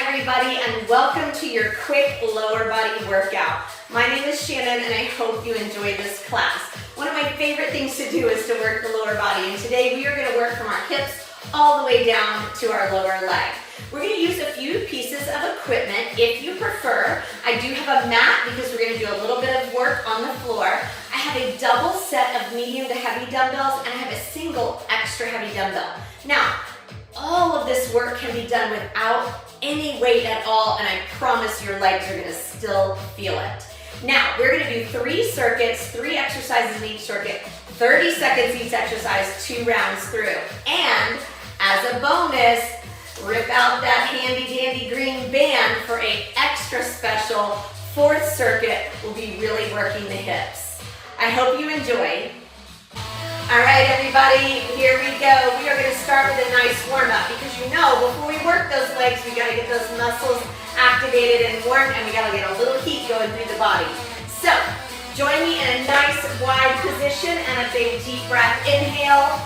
everybody, and welcome to your quick lower body workout. My name is Shannon and I hope you enjoy this class. One of my favorite things to do is to work the lower body, and today we are going to work from our hips all the way down to our lower leg. We're going to use a few pieces of equipment if you prefer. I do have a mat because we're going to do a little bit of work on the floor. I have a double set of medium to heavy dumbbells and I have a single extra heavy dumbbell. Now, all of this work can be done without any weight at all, and I promise your legs are going to still feel it. Now, we're going to do 3 circuits, 3 exercises in each circuit, 30 seconds each exercise, 2 rounds through. And as a bonus, rip out that handy dandy green band for an extra special 4th circuit. We'll be really working the hips. I hope you enjoy. All right, everybody, here we go. We are going to start with a nice warm-up because you know before we work those legs, we got to get those muscles activated and warm, and we got to get a little heat going through the body. So, join me in a nice wide position and a big deep breath. Inhale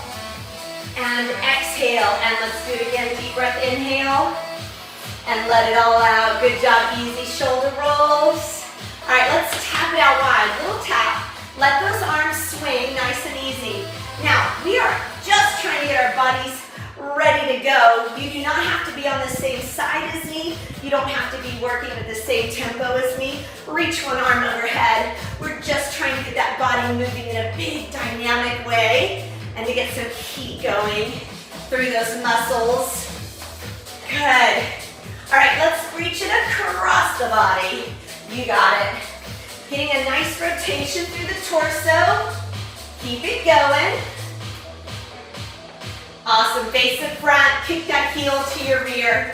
and exhale, and let's do it again. Deep breath, inhale, and let it all out. Good job, easy shoulder rolls. All right, let's tap it out wide. Little tap. Let those arms swing nice and easy. Now, we are just trying to get our bodies ready to go. You do not have to be on the same side as me. You don't have to be working at the same tempo as me. Reach one arm overhead. We're just trying to get that body moving in a big dynamic way and to get some heat going through those muscles. Good. All right, let's reach it across the body. You got it. Getting a nice rotation through the torso. Keep it going. Awesome, face in front, kick that heel to your rear.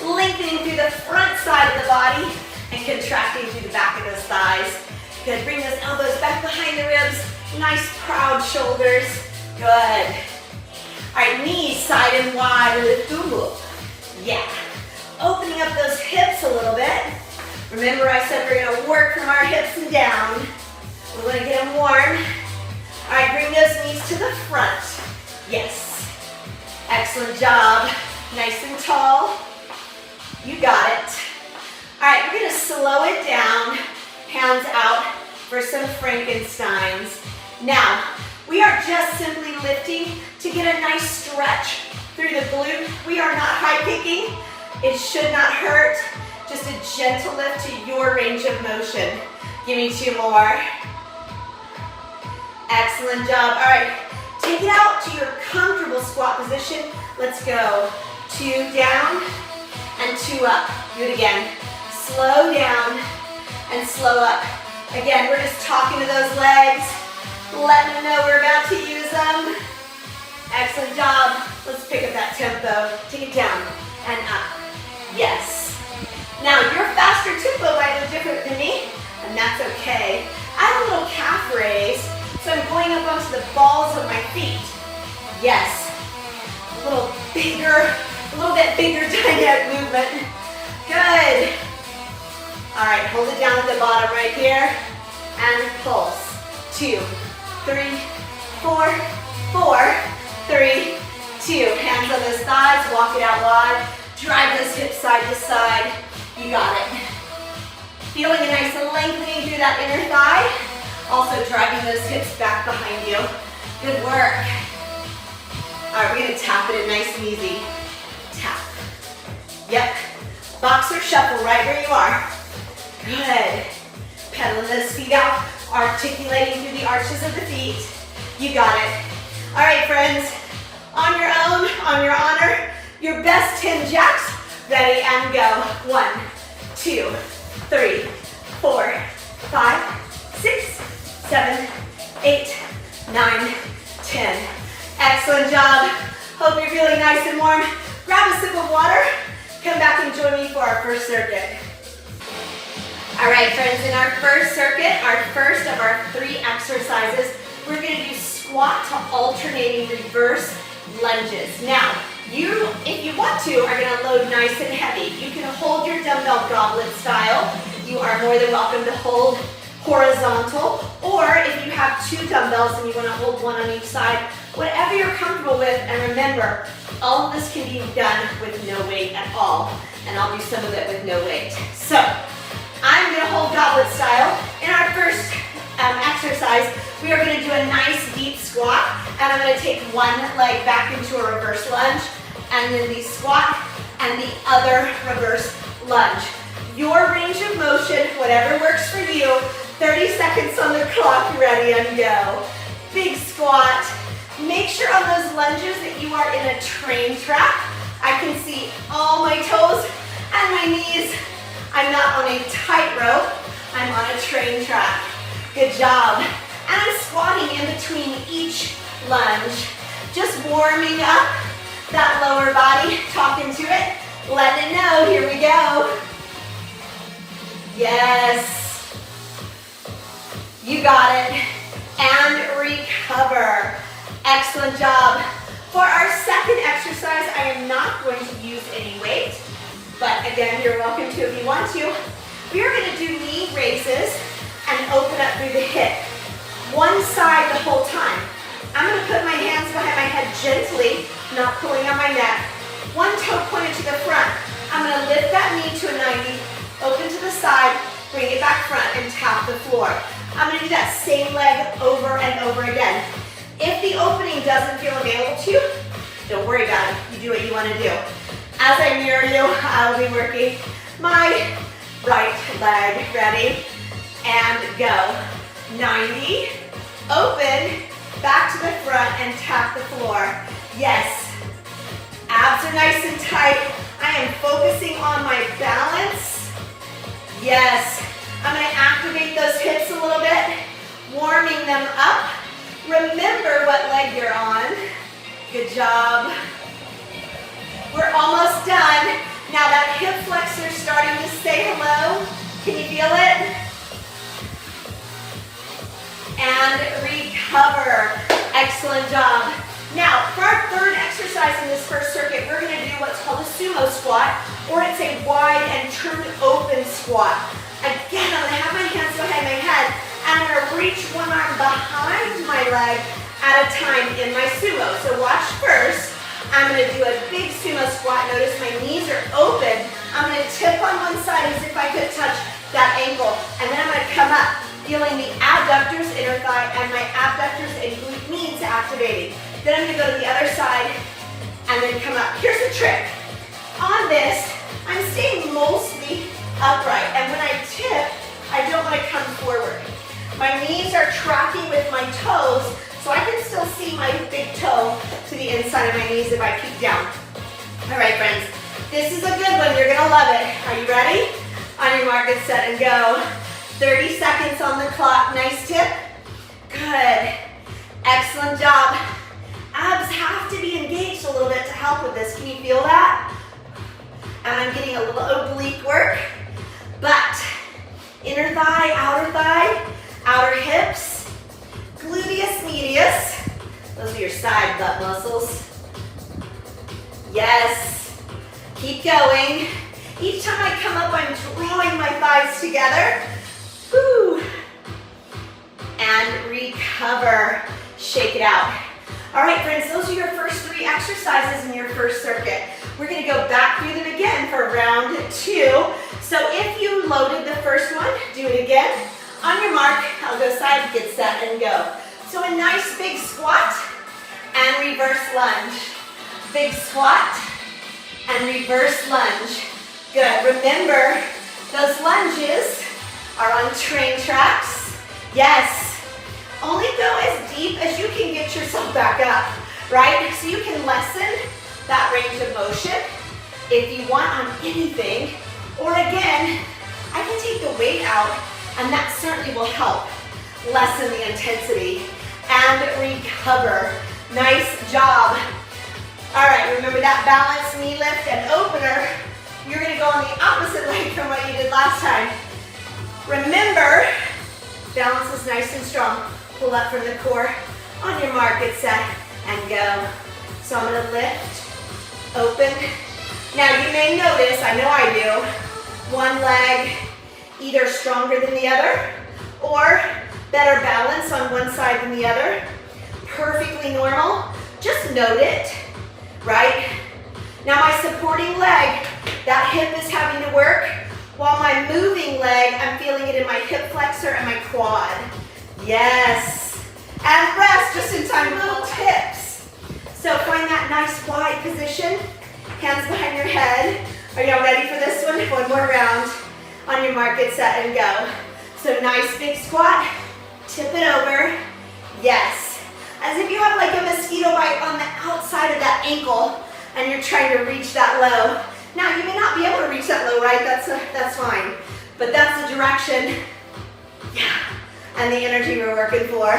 Lengthening through the front side of the body and contracting through the back of those thighs. Good, bring those elbows back behind the ribs. Nice proud shoulders. Good. All right, knees side and wide with a thumbu. Yeah. Opening up those hips a little bit. Remember I said we're going to work from our hips and down. We're going to get them warm. All right, bring those knees to the front. Yes. Excellent job. Nice and tall. You got it. All right, we're going to slow it down. Hands out for some Frankensteins. Now, we are just simply lifting to get a nice stretch through the glute. We are not high kicking. It should not hurt. Just a gentle lift to your range of motion. Give me 2 more. Excellent job. All right, take it out to your comfortable squat position. Let's go. 2 down and 2 up. Do it again. Slow down and slow up. Again, we're just talking to those legs, letting them know we're about to use them. Excellent job. Let's pick up that tempo. Take it down and up. Yes. Now, your faster tempo might look different than me, and that's okay. I have a little calf raise, so I'm going up onto the balls of my feet. Yes. A little bit bigger dynamic movement. Good. All right, hold it down at the bottom right here, and pulse. 2, 3, 4, 4, 3, 2. Hands on those thighs, walk it out wide. Drive those hips side to side. You got it. Feeling a nice lengthening through that inner thigh. Also driving those hips back behind you. Good work. All right, we're gonna tap it in nice and easy. Tap. Yep. Boxer shuffle right where you are. Good. Pedaling those feet out, articulating through the arches of the feet. You got it. All right, friends. On your own, on your honor, your best 10 jacks. Ready and go. 1, 2, 3, 4, 5, 6, 7, 8, 9, 10. Excellent job. Hope you're feeling nice and warm. Grab a sip of water. Come back and join me for our first circuit. All right, friends, in our first circuit, our first of our 3 exercises, we're going to do squat to alternating reverse lunges. Now, if you want to, are going to load nice and heavy. You can hold your dumbbell goblet style. You are more than welcome to hold horizontal. Or if you have 2 dumbbells and you want to hold one on each side, whatever you're comfortable with, and remember, all of this can be done with no weight at all, and I'll do some of it with no weight. So, I'm gonna hold goblet style. In our first exercise, we are gonna do a nice deep squat, and I'm gonna take one leg back into a reverse lunge, and then the squat, and the other reverse lunge. Your range of motion, whatever works for you, 30 seconds on the clock, ready and go. Big squat. Make sure on those lunges that you are in a train track. I can see all my toes and my knees. I'm not on a tightrope, I'm on a train track. Good job. And I'm squatting in between each lunge. Just warming up that lower body, talking to it, letting it know, here we go. Yes. You got it. And recover. Excellent job. For our second exercise, I am not going to use any weight, but again, you're welcome to if you want to. We are going to do knee raises and open up through the hip. One side the whole time. I'm going to put my hands behind my head gently, not pulling on my neck. One toe pointed to the front. I'm going to lift that knee to a 90, open to the side, bring it back front, and tap the floor. I'm going to do that same leg over and over again. If the opening doesn't feel available to you, don't worry about it. You do what you want to do. As I mirror you, I'll be working my right leg. Ready? And go. 90, open, back to the front, and tap the floor. Yes. Abs are nice and tight. I am focusing on my balance. Yes. I'm going to activate those hips a little bit, warming them up. Remember what leg you're on. Good job. We're almost done. Now that hip flexor starting to say hello. Can you feel it? And recover. Excellent job. Now, for our third exercise in this first circuit, we're going to do what's called a sumo squat, or it's a wide and turned open squat. Again, I'm going to have my hands behind my head, and I'm going to reach one arm behind my leg at a time in my sumo. So watch first. I'm going to do a big sumo squat. Notice my knees are open. I'm going to tip on one side as if I could touch that ankle, and then I'm going to come up, feeling the abductors, inner thigh, and my abductors and glute means activating. Then I'm going to go to the other side and then come up. Here's the trick. On this, I'm staying mostly upright, and when I tip, I don't want to come forward. My knees are tracking with my toes, so I can still see my big toe to the inside of my knees if I peek down. All right, friends, this is a good one. You're going to love it. Are you ready? On your mark, get set, and go. 30 seconds on the clock. Nice tip. Good. Excellent job. Abs have to be engaged a little bit to help with this. Can you feel that? And I'm getting a little oblique work. But inner thigh, outer hips, gluteus medius. Those are your side butt muscles. Yes. Keep going. Each time I come up, I'm drawing my thighs together. Woo. And recover. Shake it out. All right, friends, those are your first three exercises in your first circuit. We're going to go back through them again for round two. So if you loaded the first one, do it again. On your mark, I'll go side, get set, and go. So a nice big squat and reverse lunge. Big squat and reverse lunge. Good. Remember, those lunges are on train tracks. Yes. Only go as deep as you can get yourself back up, right? So you can lessen that range of motion if you want on anything. Or again, I can take the weight out, and that certainly will help lessen the intensity and recover. Nice job. All right, remember that balance, knee lift and opener. You're gonna go on the opposite leg from what you did last time. Remember, balance is nice and strong. Pull up from the core. On your mark, get set, and go. So I'm gonna lift, open. Now you may notice, I know I do, one leg either stronger than the other or better balance on one side than the other. Perfectly normal. just note it, right? Now my supporting leg, that hip is having to work, while my moving leg, I'm feeling it in my hip flexor and my quad. Yes. And rest just in time to little tips. So find that nice wide position, hands behind your head. Are y'all ready for this one? One more round. On your mark, get set, and go. So nice big squat, tip it over. Yes. As if you have like a mosquito bite on the outside of that ankle and you're trying to reach that low. Now, you may not be able to reach that low, right? That's fine. But that's the direction, yeah, and the energy we're working for.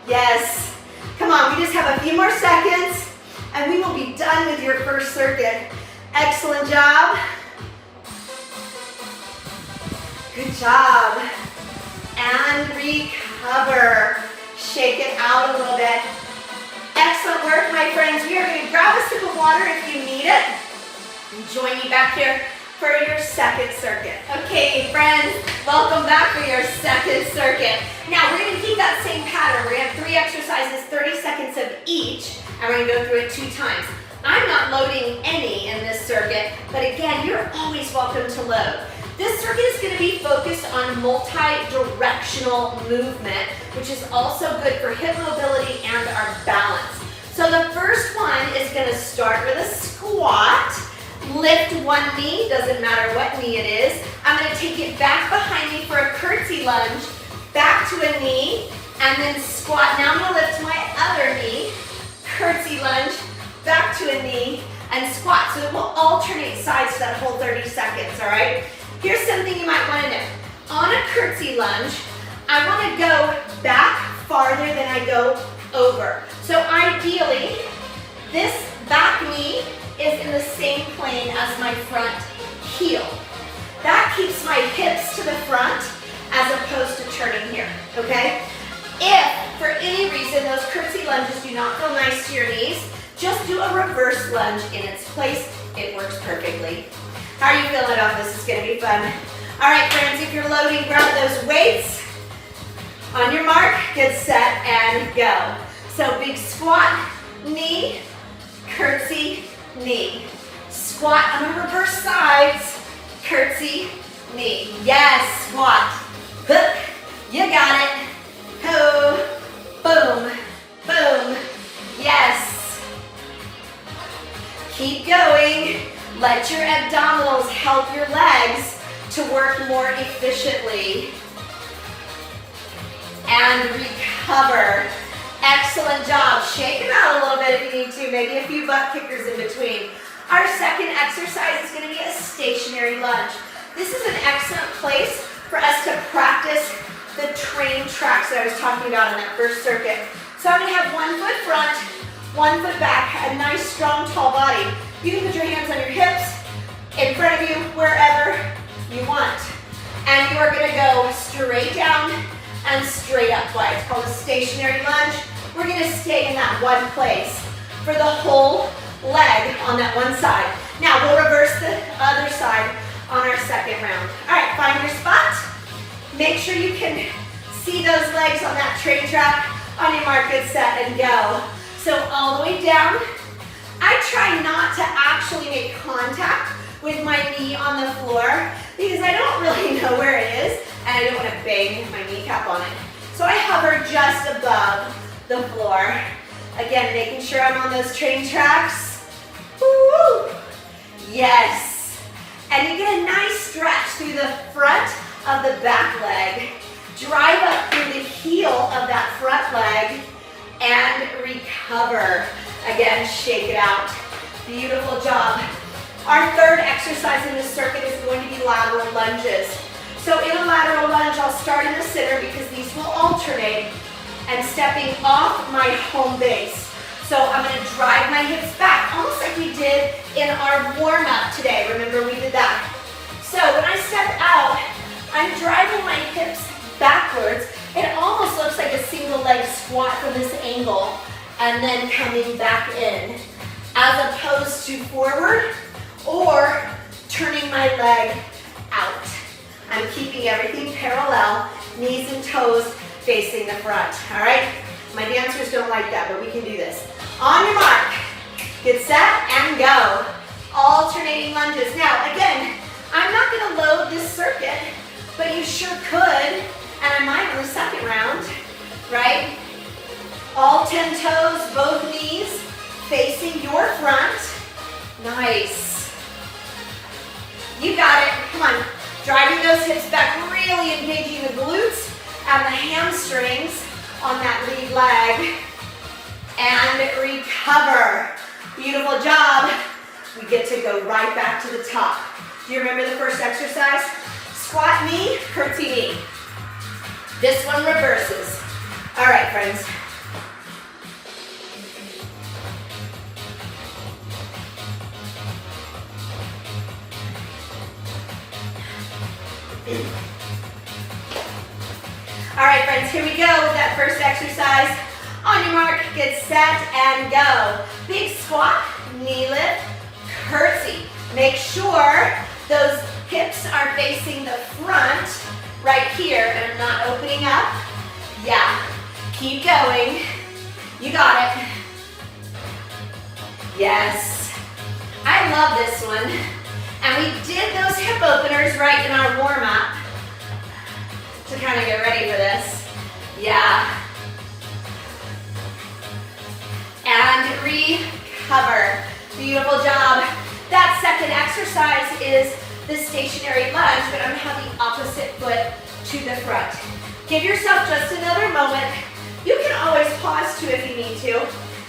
Yes. Come on, we just have a few more seconds, and we will be done with your first circuit. Excellent job. Good job. And recover. Shake it out a little bit. Excellent work, my friends. We are going to grab a sip of water if you need it. And join me back here for your second circuit. Okay, friends, welcome back for your second circuit. Now, we're going to keep that same pattern. We're going to have 3 exercises, 30 seconds of each, and we're going to go through it 2 times. I'm not loading any in this circuit, but again, you're always welcome to load. This circuit is going to be focused on multi-directional movement, which is also good for hip mobility and our balance. So the first one is going to start with a squat. Lift one knee, doesn't matter what knee it is. I'm going to take it back behind me for a curtsy lunge, back to a knee, and then squat. Now I'm going to lift my other knee, curtsy lunge, back to a knee, and squat. So it will alternate sides for that whole 30 seconds, all right? Here's something you might want to know. On a curtsy lunge, I want to go back farther than I go over. So ideally, this back knee is in the same plane as my front heel. That keeps my hips to the front as opposed to turning here, okay? If, for any reason, those curtsy lunges do not feel nice to your knees, just do a reverse lunge in its place. It works perfectly. How are you feeling about this? It's gonna be fun. All right, friends, if you're loading, grab those weights. On your mark, get set, and go. So big squat, knee, curtsy, knee. Squat on the reverse sides, curtsy, knee. Yes, squat. Hook, you got it. Ho, boom, boom. Yes. Keep going. Let your abdominals help your legs to work more efficiently. And recover. Excellent job. Shake it out a little bit if you need to. Maybe a few butt kickers in between. Our second exercise is going to be a stationary lunge. This is an excellent place for us to practice the train tracks that I was talking about in that first circuit. So I'm going to have 1 foot front, 1 foot back, a nice, strong, tall body. You can put your hands on your hips, in front of you, wherever you want. And you are going to go straight down and straight up. Why? It's called a stationary lunge. We're going to stay in that one place for the whole leg on that one side. Now we'll reverse the other side on our second round. All right, find your spot. Make sure you can see those legs on that train track. On your mark, get set, and go. So all the way down. I try not to actually make contact with my knee on the floor because I don't really know where it is and I don't want to bang my kneecap on it. So I hover just above the floor. Again, making sure I'm on those train tracks. Woo! Yes. And you get a nice stretch through the front of the back leg. Drive up through the heel of that front leg and recover. Again, shake it out. Beautiful job. Our third exercise in this circuit is going to be lateral lunges. So in a lateral lunge, I'll start in the center because these will alternate and stepping off my home base. So I'm going to drive my hips back, almost like we did in our warm-up today. Remember, we did that. So when I step out, I'm driving my hips backwards. It almost looks like a single leg squat from this angle. And then coming back in, as opposed to forward or turning my leg out. I'm keeping everything parallel, knees and toes facing the front, all right? My dancers don't like that, but we can do this. On your mark, get set and go. Alternating lunges. Now, again, I'm not gonna load this circuit, but you sure could, and I might on the second round, right? All 10 toes, both knees facing your front. Nice. You got it, come on. Driving those hips back, really engaging the glutes and the hamstrings on that lead leg. And recover. Beautiful job. We get to go right back to the top. Do you remember the first exercise? Squat knee, curtsy knee. This one reverses. All right, friends. All right, friends, here we go with that first exercise. On your mark, get set and go. Big squat, knee lift, curtsy. Make sure those hips are facing the front right here and I'm not opening up. Yeah, keep going. You got it. Yes. I love this one. And we did those hip openers right in our warm-up to kind of get ready for this. Yeah. And recover. Beautiful job. That second exercise is the stationary lunge, but I'm gonna have the opposite foot to the front. Give yourself just another moment. You can always pause too if you need to,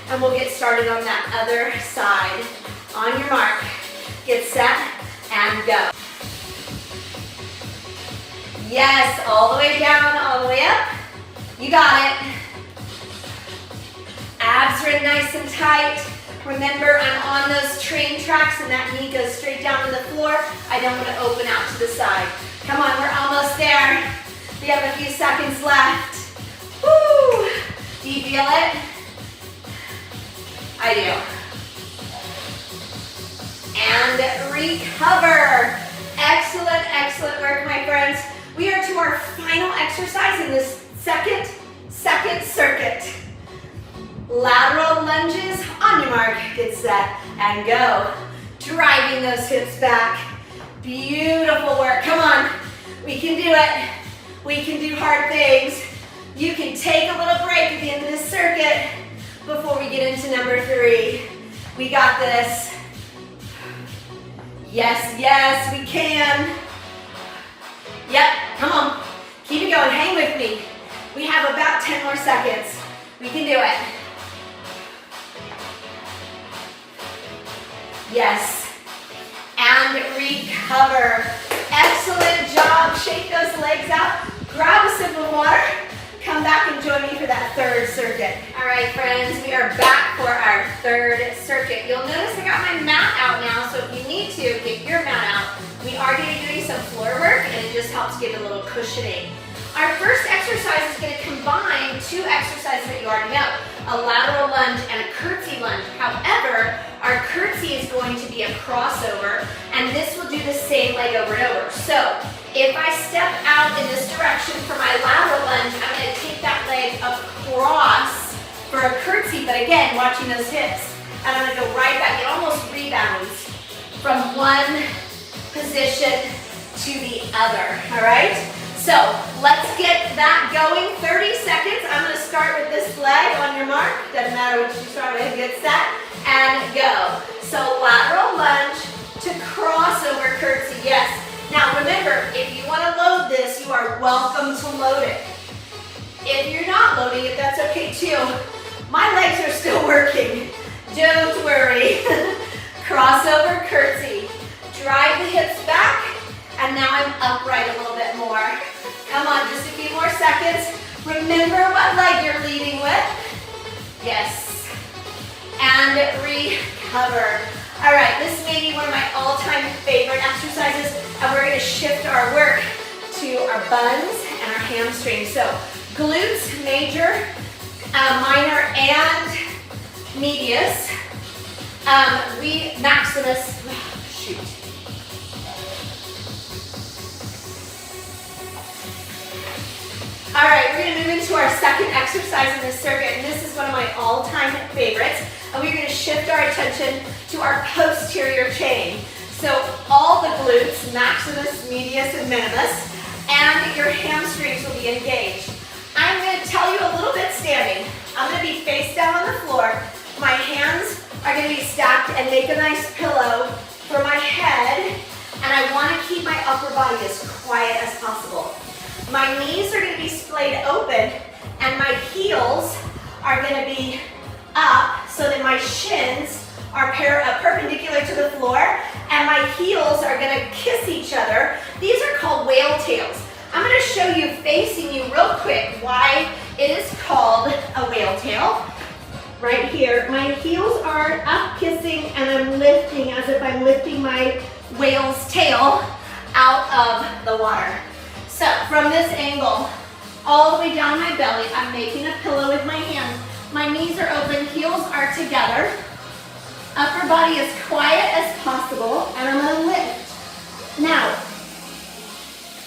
and we'll get started on that other side. On your mark, get set, and go. Yes, all the way down, all the way up. You got it. Abs are in nice and tight. Remember, I'm on those train tracks and that knee goes straight down to the floor. I don't want to open out to the side. Come on, we're almost there. We have a few seconds left. Woo! Do you feel it? I do. And recover. Excellent, excellent work, my friends. We are to our final exercise in this second circuit. Lateral lunges, on your mark, get set, and go. Driving those hips back. Beautiful work, come on. We can do it. We can do hard things. You can take a little break at the end of this circuit before we get into number 3. We got this. Yes, yes, we can. Yep, come on. Keep it going, hang with me. We have about 10 more seconds. We can do it. Yes. And recover. Excellent job. Shake those legs out. Grab a sip of water. Come back and join me for that third circuit. All right, friends, we are back for our third circuit. You'll notice I got my mat out now, so if you need to, get your mat out. We are going to be doing some floor work, and it just helps give a little cushioning. Our first exercise is going to combine 2 exercises that you already know, a lateral lunge and a curtsy lunge. However, our curtsy is going to be a crossover, and this will do the same leg over and over. So, if I step out in this direction for my lateral lunge, I'm going to take that leg across for a curtsy, but again, watching those hips. And I'm going to go right back. It almost rebounds from one position to the other, all right? So let's get that going. 30 seconds. I'm going to start with this leg on your mark. Doesn't matter what you start with. Get set and go. So lateral lunge to crossover curtsy. Yes. Now remember, if you want to load this, you are welcome to load it. If you're not loading it, that's okay too. My legs are still working. Don't worry. Crossover curtsy. Drive the hips back, and now I'm upright a little bit more. Come on, just a few more seconds. Remember what leg you're leading with. Yes. And recover. All right, this may be one of my all-time favorite exercises, and we're going to shift our work to our buns and our hamstrings. So glutes, major, minor, and medius. Maximus, shoot. All All right, we're gonna move into our second exercise in this circuit, and this is one of my all-time favorites. And we're gonna shift our attention to our posterior chain. So all the glutes, maximus, medius, and minimus, and your hamstrings will be engaged. I'm gonna tell you a little bit standing. I'm gonna be face down on the floor. My hands are gonna be stacked and make a nice pillow for my head, and I wanna keep my upper body as quiet as possible. My knees are gonna be splayed open, and my heels are gonna be up so that my shins are perpendicular to the floor, and my heels are gonna kiss each other. These are called whale tails. I'm gonna show you, facing you real quick, why it is called a whale tail. Right here, my heels are up kissing, and I'm lifting as if I'm lifting my whale's tail out of the water. So from this angle, all the way down my belly, I'm making a pillow with my hands. My knees are open, heels are together. Upper body as quiet as possible, and I'm gonna lift. Now,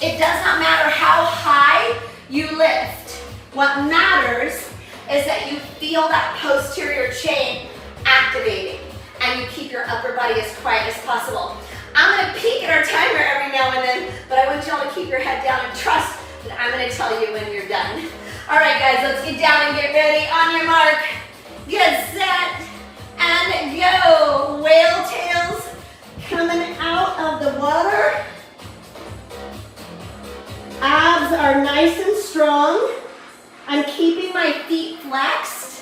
it does not matter how high you lift. What matters is that you feel that posterior chain activating, and you keep your upper body as quiet as possible. I'm gonna peek at our timer every now and then, but I want you all to keep your head down and trust that I'm gonna tell you when you're done. All right, guys, let's get down and get ready. On your mark, get set, and go. Whale tails coming out of the water. Abs are nice and strong. I'm keeping my feet flexed,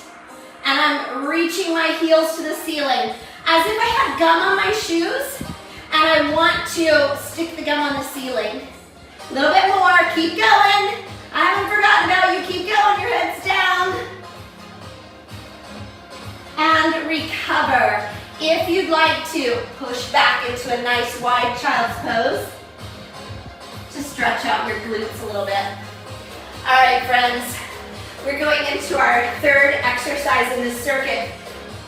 and I'm reaching my heels to the ceiling as if I had gum on my shoes, and I want to stick the gum on the ceiling. A little bit more, keep going. I haven't forgotten about you, keep going, your head's down. And recover. If you'd like to, push back into a nice wide child's pose to stretch out your glutes a little bit. All right, friends, we're going into our third exercise in this circuit.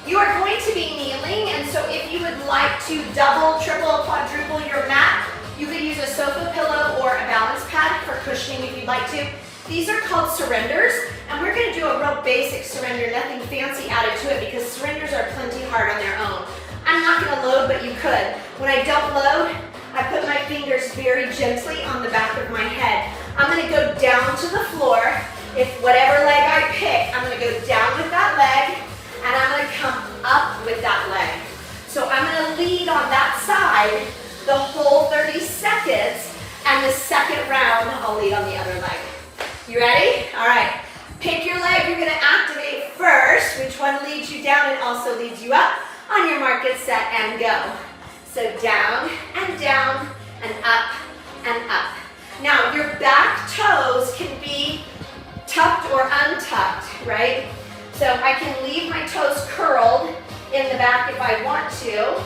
You are going to be kneeling, and so if you would like to double, triple, quadruple your mat, you could use a sofa pillow or a balance pad for cushioning if you'd like to. These are called surrenders, and we're gonna do a real basic surrender, nothing fancy added to it, because surrenders are plenty hard on their own. I'm not gonna load, but you could. When I don't load, I put my fingers very gently on the back of my head. I'm gonna go down to the floor. If whatever leg I pick, I'm gonna go down with that leg, and I'm gonna come up with that leg. So I'm gonna lead on that side the whole 30 seconds, and the second round, I'll lead on the other leg. You ready? All right. Pick your leg you're gonna activate first. Which one leads you down and also leads you up? On your mark, get set, and go. So down, and up, and up. Now, your back toes can be tucked or untucked, right? So I can leave my toes curled in the back if I want to,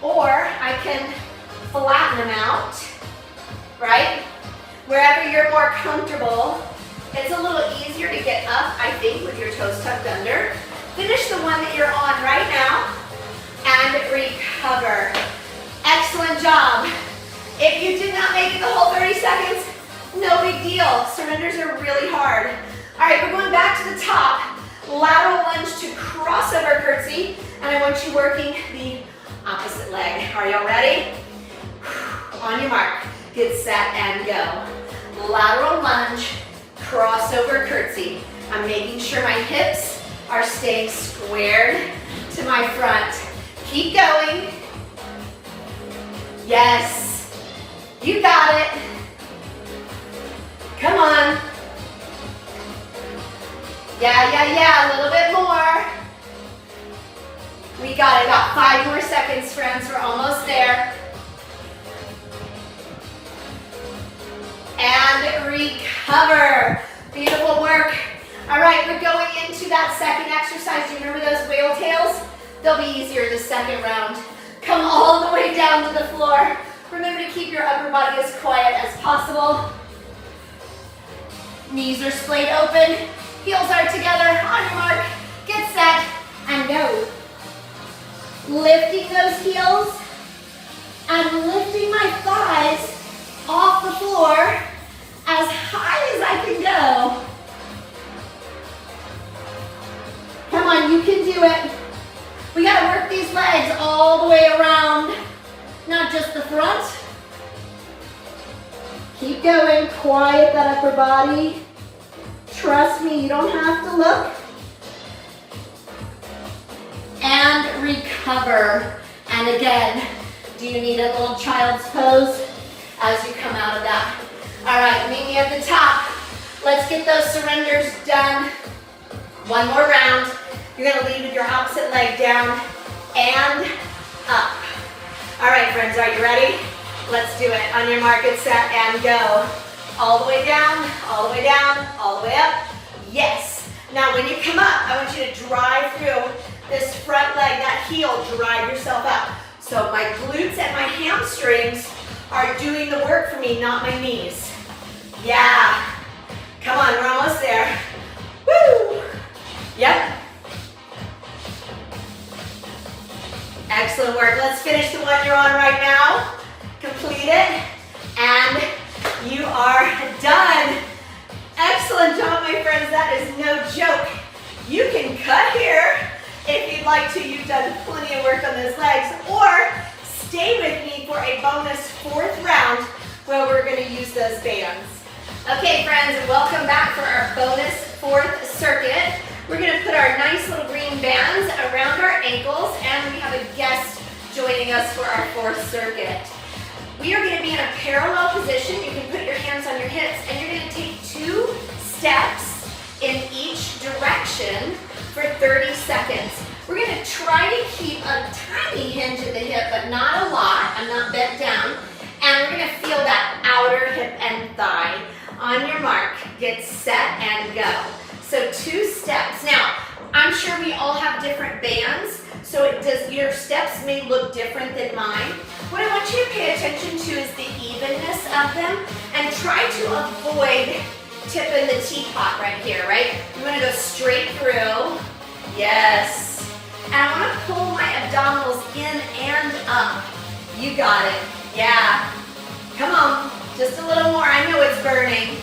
or I can flatten them out, right? Wherever you're more comfortable. It's a little easier to get up, I think, with your toes tucked under. Finish the one that you're on right now, and recover. Excellent job. If you did not make it the whole 30 seconds, no big deal. Surrenders are really hard. All right, we're going back to the top. Lateral lunge to crossover curtsy, and I want you working the opposite leg. Are y'all ready? On your mark, get set, and go. Lateral lunge, crossover curtsy. I'm making sure my hips are staying squared to my front. Keep going. Yes, you got it. Come on. Yeah, a little bit more. We got it, about 5 more seconds, friends. We're almost there. And recover. Beautiful work. All right, we're going into that second exercise. Do you remember those whale tails? They'll be easier the second round. Come all the way down to the floor. Remember to keep your upper body as quiet as possible. Knees are splayed open. Heels are together. On your mark, get set, and go. Lifting those heels and lifting my thighs off the floor as high as I can go. Come on, you can do it. We gotta work these legs all the way around, not just the front. Keep going, quiet that upper body. Trust me, you don't have to look. And recover. And again, do you need a little child's pose as you come out of that? All right, meet me at the top. Let's get those surrenders done. One more round. You're gonna lead with your opposite leg down and up. All right, friends, are you ready? Let's do it. On your mark, get set, and go. All the way down, all the way down, all the way up. Yes. Now, when you come up, I want you to drive through this front leg, that heel, drive yourself up. So my glutes and my hamstrings are doing the work for me, not my knees. Yeah. Come on, we're almost there. Woo! Yep. Excellent work. Let's finish the one you're on right now. Complete it. And you are done. Excellent job, my friends. That is no joke. You can cut here if you'd like to. You've done plenty of work on those legs. Or stay with me for a bonus fourth round where we're going to use those bands. Okay, friends, welcome back for our bonus fourth circuit. We're going to put our nice little green bands around our ankles, and we have a guest joining us for our fourth circuit. We are going to be in a parallel position. You can put your hands on your hips, and you're going to take 2 steps in each direction for 30 seconds. We're going to try to keep a tiny hinge at the hip, but not a lot. I'm not bent down. And we're going to feel that outer hip and thigh. On your mark, get set and go. So 2 steps. Now, I'm sure we all have different bands, so your steps may look different than mine. What I want you to pay attention to is the evenness of them, and try to avoid tipping the teapot right here, right? You want to go straight through. Yes. And I want to pull my abdominals in and up. You got it. Yeah. Come on. Just a little more. I know it's burning.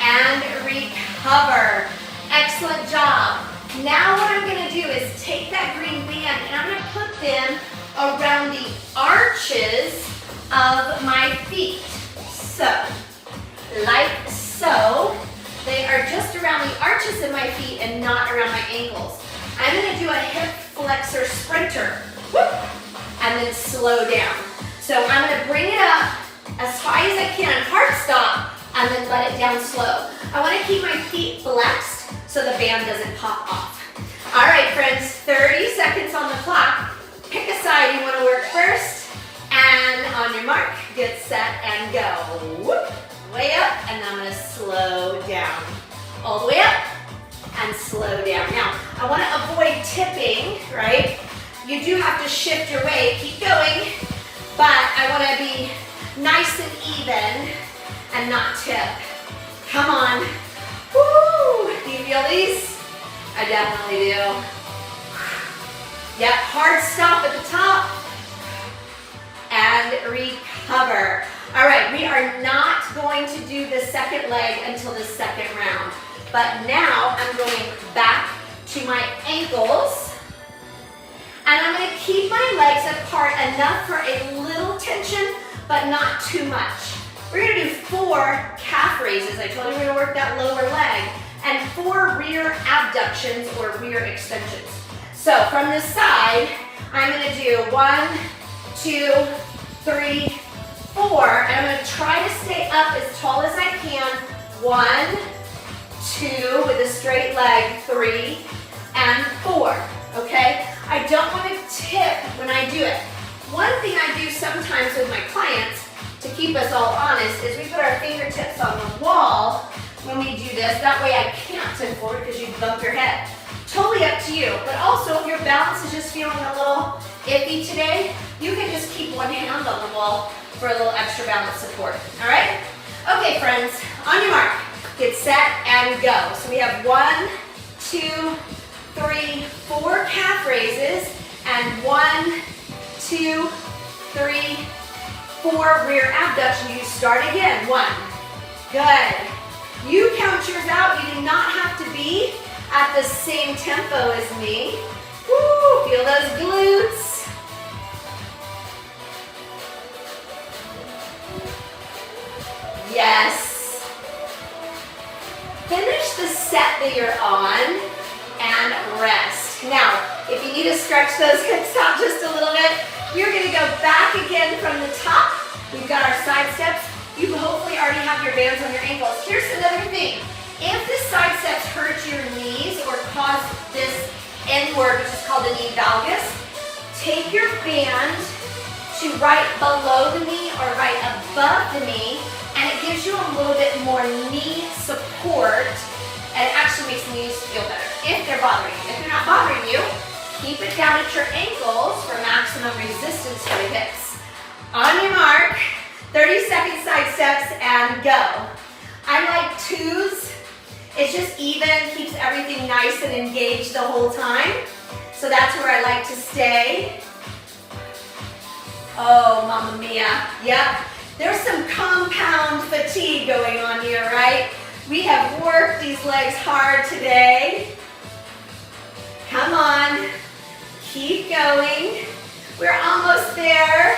And recover. Excellent job. Now what I'm going to do is take that green band and I'm going to put them around the arches of my feet. So, like so. They are just around the arches of my feet and not around my ankles. I'm going to do a hip flexor sprinter. Whoop, and then slow down. So I'm going to bring it up as high as I can, hard stop, and then let it down slow. I want to keep my feet flexed so the band doesn't pop off. All right, friends, 30 seconds on the clock. Pick a side you want to work first, and on your mark, get set and go. Whoop, way up, and I'm going to slow down. All the way up, and slow down. Now, I want to avoid tipping, right? You do have to shift your weight, keep going, but I want to be nice and even and not tip. Come on. Woo! Do you feel these? I definitely do. Yep, hard stop at the top. And recover. All right, we are not going to do the second leg until the second round. But now I'm going back to my ankles. And I'm going to keep my legs apart enough for a little tension, but not too much. We're going to do 4 calf raises. I told you we're going to work that lower leg. And 4 rear abductions or rear extensions. So from the side, I'm going to do 1, 2, 3, 4. And I'm going to try to stay up as tall as I can. 1, 2, with a straight leg, 3, and 4. Okay? I don't want to tip when I do it. One thing I do sometimes with my clients, to keep us all honest, is we put our fingertips on the wall when we do this. That way I can't tip forward because you'd bump your head. Totally up to you. But also, if your balance is just feeling a little iffy today, you can just keep one hand on the wall for a little extra balance support. All right? Okay, friends, on your mark, get set and go. So we have 1, 2, 3, 4 calf raises, and 1, 2, 3, 4 rear abduction. You start again. 1. Good. You count yours out. You do not have to be at the same tempo as me. Woo, feel those glutes. Yes. Finish the set that you're on and rest. Now, if you need to stretch those hips out just a little bit, you're gonna go back again from the top. We've got our side steps. You hopefully already have your bands on your ankles. Here's another thing. If the side steps hurt your knees or cause this N-word, which is called the knee valgus, take your band to right below the knee or right above the knee, and it gives you a little bit more knee support, and it actually makes the knees feel better if they're bothering you. If they're not bothering you, keep it down at your ankles for maximum resistance to the hips. On your mark, 30-second side steps and go. I like twos. It's just even, keeps everything nice and engaged the whole time. So that's where I like to stay. Oh, mamma mia. Yep. There's some compound fatigue going on here, right? We have worked these legs hard today. Come on. Keep going. We're almost there.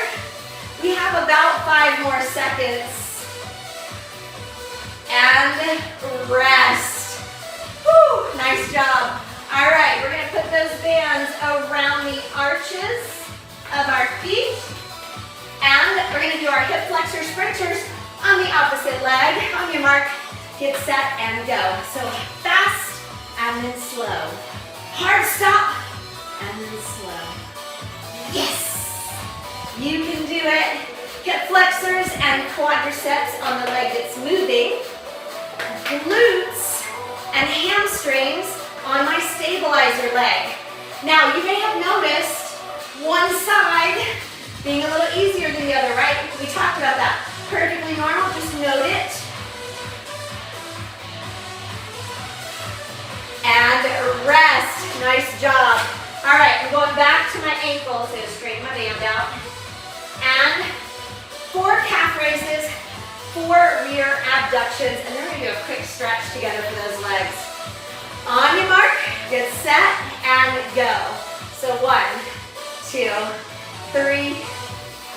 We have about 5 more seconds. And rest. Whew, nice job. All right, we're gonna put those bands around the arches of our feet. And we're gonna do our hip flexor sprinters on the opposite leg. On your mark, get set and go. So fast and then slow. Hard stop and then slow. Yes, you can do it. Hip flexors and quadriceps on the leg that's moving. Glutes and hamstrings on my stabilizer leg. Now, you may have noticed one side being a little easier than the other, right? We talked about that. Perfectly normal, just note it. And rest, nice job. All right, I'm going back to my ankles. I'm gonna straighten my band out. And 4 calf raises, 4 rear abductions, and then we're gonna do a quick stretch together for those legs. On your mark, get set, and go. So 1, 2, 3,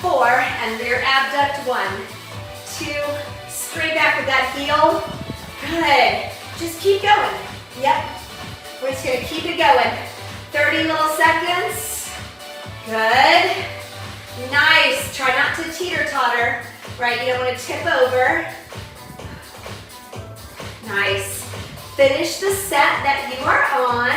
4, and rear abduct, 1, 2, straight back with that heel. Good, just keep going. Yep, we're just gonna keep it going. 30 little seconds. Good, nice. Try not to teeter-totter. Right, you don't want to tip over. Nice. Finish the set that you are on.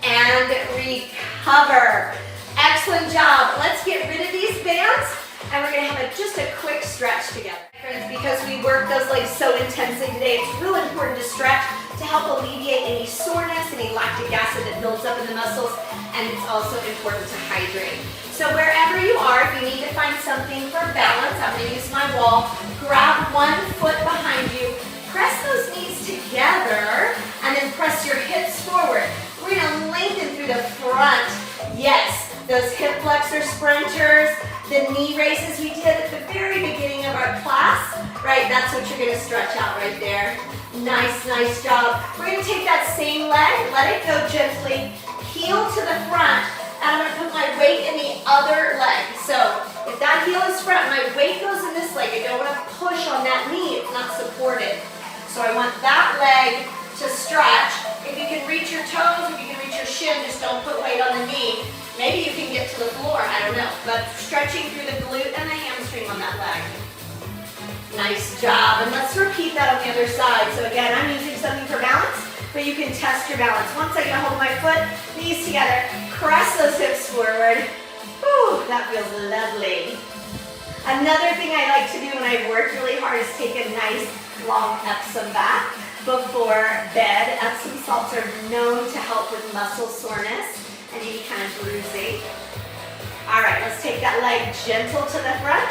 And recover. Excellent job. Let's get rid of these bands and we're going to have just a quick stretch together. Friends, because we worked those legs so intensely today, it's really important to stretch to help alleviate any soreness, any lactic acid that builds up in the muscles, and it's also important to hydrate. So wherever you are, if you need to find something for balance, I'm going to use my wall. Grab one foot behind you, press those knees together, and then press your hips forward. We're going to lengthen through the front. Yes, those hip flexor sprinters, the knee raises we did at the very beginning of our class, right? That's what you're going to stretch out right there. Nice, nice job. We're going to take that same leg, let it go gently, heel to the front, and I'm going to put my weight in the other leg. So if that heel is front, my weight goes in this leg. I don't want to push on that knee, it's not supported. So I want that leg to stretch. If you can reach your toes, if you can reach your shin, just don't put weight on the knee. Maybe you can get to the floor, I don't know. But stretching through the glute and the hamstring on that leg. Nice job, and let's repeat that on the other side. So again, I'm using something for balance, but you can test your balance. Once I hold my foot, knees together, press those hips forward. Whew, that feels lovely. Another thing I like to do when I work really hard is take a nice long Epsom bath before bed. Epsom salts are known to help with muscle soreness and any kind of bruising. All right, let's take that leg gentle to the front.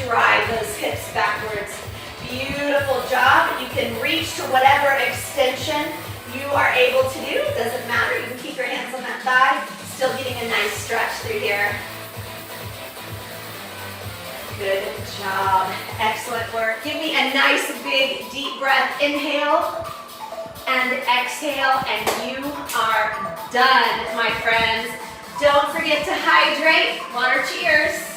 Drive those hips backwards. Beautiful job. You can reach to whatever extension you are able to do. It doesn't matter. You can keep your hands on that thigh. Still getting a nice stretch through here. Good job. Excellent work. Give me a nice big deep breath. Inhale and exhale, and you are done, my friends. Don't forget to hydrate. Water cheers.